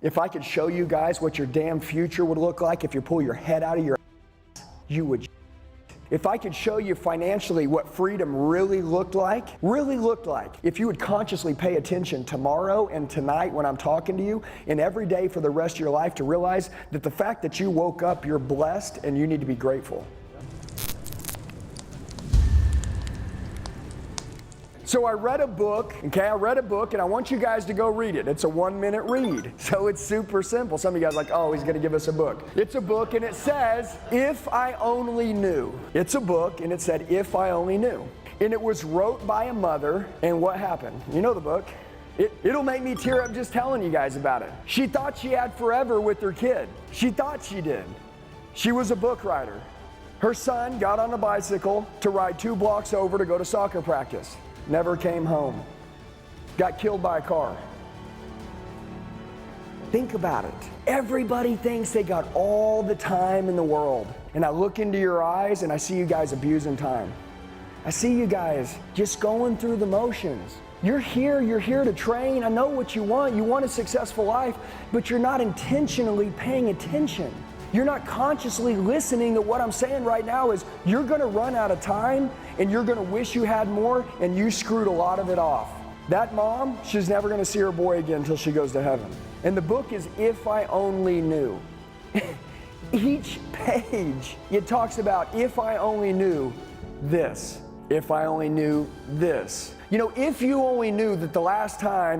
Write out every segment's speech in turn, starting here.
If I could show you guys what your damn future would look like if you pull your head out of your ass, you would. If I could show you financially what freedom really looked like, if you would consciously pay attention tomorrow and tonight when I'm talking to you, and every day for the rest of your life to realize that the fact that you woke up, you're blessed and you need to be grateful. So I read a book, and I want you guys to go read it. It's a 1-minute read, so it's super simple. Some of you guys are like, oh, he's gonna give us a book. It's a book, and it says, If I Only Knew. It's a book, and it said, If I Only Knew. And it was wrote by a mother, and what happened? You know the book. It'll make me tear up just telling you guys about it. She thought she had forever with her kid. She thought she did. She was a book writer. Her son got on a bicycle to ride 2 blocks over to go to soccer practice. Never came home. Got killed by a car. Think about it. Everybody thinks they got all the time in the world. And I look into your eyes and I see you guys abusing time. I see you guys just going through the motions. You're here to train. I know what you want. You want a successful life, but you're not intentionally paying attention. You're not consciously listening to what I'm saying right now is you're gonna run out of time and you're gonna wish you had more and you screwed a lot of it off. That mom, she's never gonna see her boy again until she goes to heaven. And the book is If I Only Knew. Each page, it talks about if I only knew this. If I only knew this. You know, if you only knew that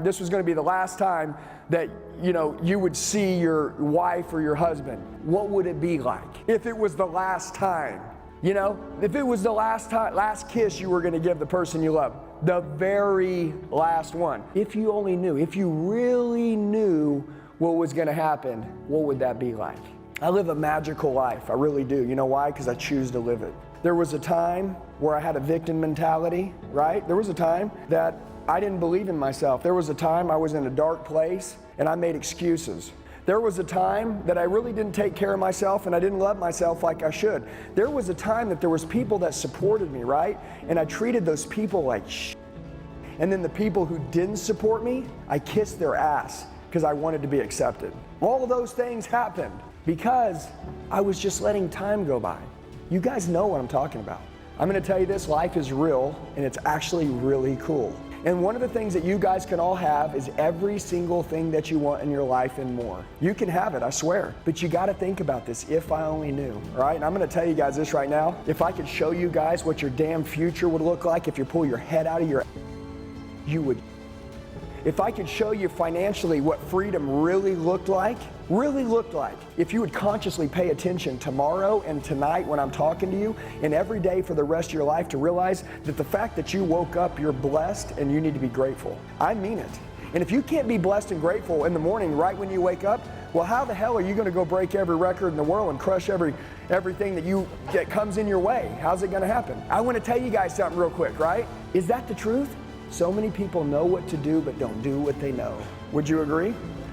this was gonna be the last time that you would see your wife or your husband, what would it be like? If it was the last time, if it was the last kiss you were gonna give the person you love, the very last one. If you only knew, if you really knew what was gonna happen, what would that be like? I live a magical life, I really do. You know why? Because I choose to live it. There was a time where I had a victim mentality, right? There was a time that I didn't believe in myself. There was a time I was in a dark place and I made excuses. There was a time that I really didn't take care of myself and I didn't love myself like I should. There was a time that there was people that supported me, right? And I treated those people like shit. And then the people who didn't support me, I kissed their ass because I wanted to be accepted. All of those things happened because I was just letting time go by. You guys know what I'm talking about. I'm gonna tell you this, life is real and it's actually really cool. And one of the things that you guys can all have is every single thing that you want in your life and more. You can have it, I swear. But you gotta think about this, if I only knew, all right? And I'm gonna tell you guys this right now. If I could show you guys what your damn future would look like if you pull your head out of your you would. If I could show you financially what freedom really looked like, if you would consciously pay attention tomorrow and tonight when I'm talking to you, and every day for the rest of your life to realize that the fact that you woke up, you're blessed and you need to be grateful. I mean it. And if you can't be blessed and grateful in the morning right when you wake up, well, how the hell are you gonna go break every record in the world and crush everything that comes in your way? How's it gonna happen? I wanna tell you guys something real quick, right? Is that the truth? So many people know what to do but don't do what they know. Would you agree?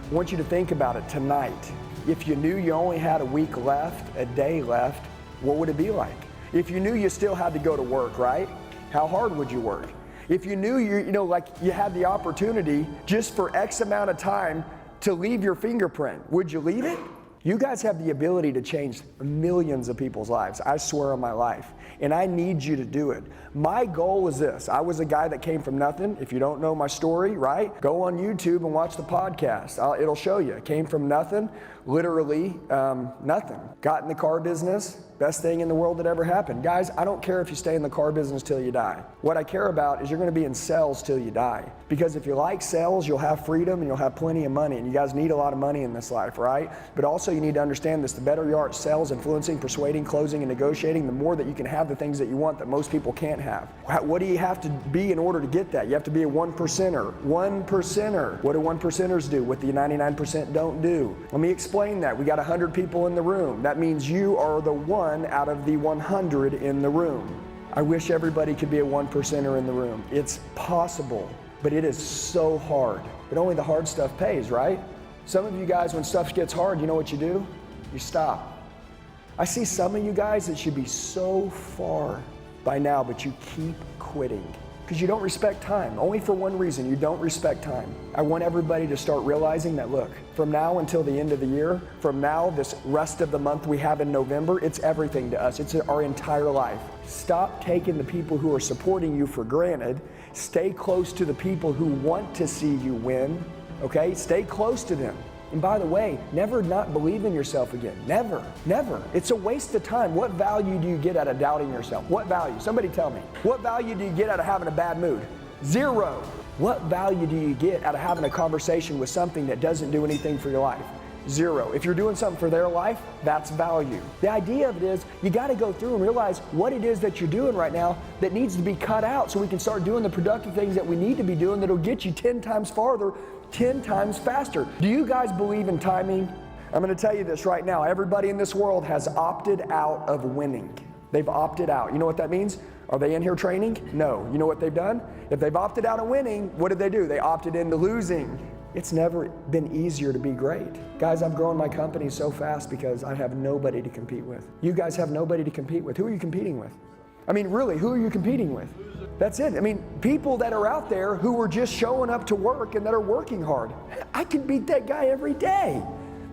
I want you to think about it tonight. If you knew you only had a week left, a day left, what would it be like? If you knew you still had to go to work, right? How hard would you work? If you knew you had the opportunity just for X amount of time to leave your fingerprint, would you leave it? You guys have the ability to change millions of people's lives, I swear on my life, and I need you to do it. My goal is this. I was a guy that came from nothing. If you don't know my story, right, go on YouTube and watch the podcast. It'll show you. Came from nothing, literally nothing. Got in the car business, best thing in the world that ever happened. Guys, I don't care if you stay in the car business till you die. What I care about is you're gonna be in sales till you die. Because if you like sales, you'll have freedom and you'll have plenty of money. And you guys need a lot of money in this life, right? But also you need to understand this, the better you are at sales, influencing, persuading, closing, and negotiating, the more that you can have the things that you want that most people can't have. What do you have to be in order to get that? You have to be a 1%er. 1%er. What do 1%ers do? What the 99% don't do? Let me explain that. We got 100 people in the room. That means you are the one out of the 100 in the room. I wish everybody could be a 1%er in the room. It's possible, but it is so hard. But only the hard stuff pays, right? Some of you guys, when stuff gets hard, you know what you do? You stop. I see some of you guys that should be so far by now, but you keep quitting. Because you don't respect time. Only for one reason, you don't respect time. I want everybody to start realizing that, look, from now until the end of the year, from now, this rest of the month we have in November, it's everything to us. It's our entire life. Stop taking the people who are supporting you for granted. Stay close to the people who want to see you win, okay? Stay close to them. And by the way, never not believe in yourself again. Never, never. It's a waste of time. What value do you get out of doubting yourself? What value? Somebody tell me. What value do you get out of having a bad mood? Zero. What value do you get out of having a conversation with something that doesn't do anything for your life? Zero. If you're doing something for their life, that's value. The idea of it is you got to go through and realize what it is that you're doing right now that needs to be cut out so we can start doing the productive things that we need to be doing that'll get you 10 times farther, 10 times faster. Do you guys believe in timing? I'm going to tell you this right now. Everybody in this world has opted out of winning. They've opted out. You know what that means? Are they in here training? No. You know what they've done? If they've opted out of winning, what did they do? They opted into losing. It's never been easier to be great. Guys, I've grown my company so fast because I have nobody to compete with. You guys have nobody to compete with. Who are you competing with? I mean, really, who are you competing with? That's it. I mean, people that are out there who are just showing up to work and that are working hard. I can beat that guy every day.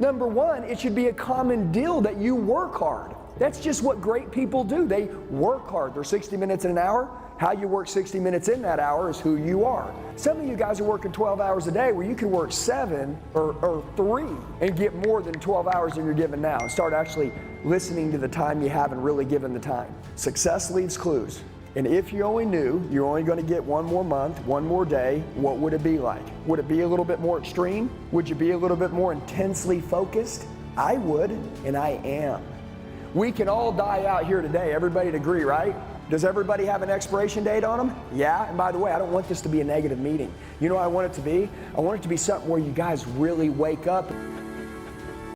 Number one, it should be a common deal that you work hard. That's just what great people do. They work hard. They're 60 minutes in an hour. How you work 60 minutes in that hour is who you are. Some of you guys are working 12 hours a day where you can work 7 or 3 and get more than 12 hours that you're given now and start actually listening to the time you have and really giving the time. Success leaves clues. And if you only knew you're only going to get one more month, one more day, what would it be like? Would it be a little bit more extreme? Would you be a little bit more intensely focused? I would, and I am. We can all die out here today. Everybody'd agree, right? Does everybody have an expiration date on them? Yeah, and by the way, I don't want this to be a negative meeting. You know what I want it to be? I want it to be something where you guys really wake up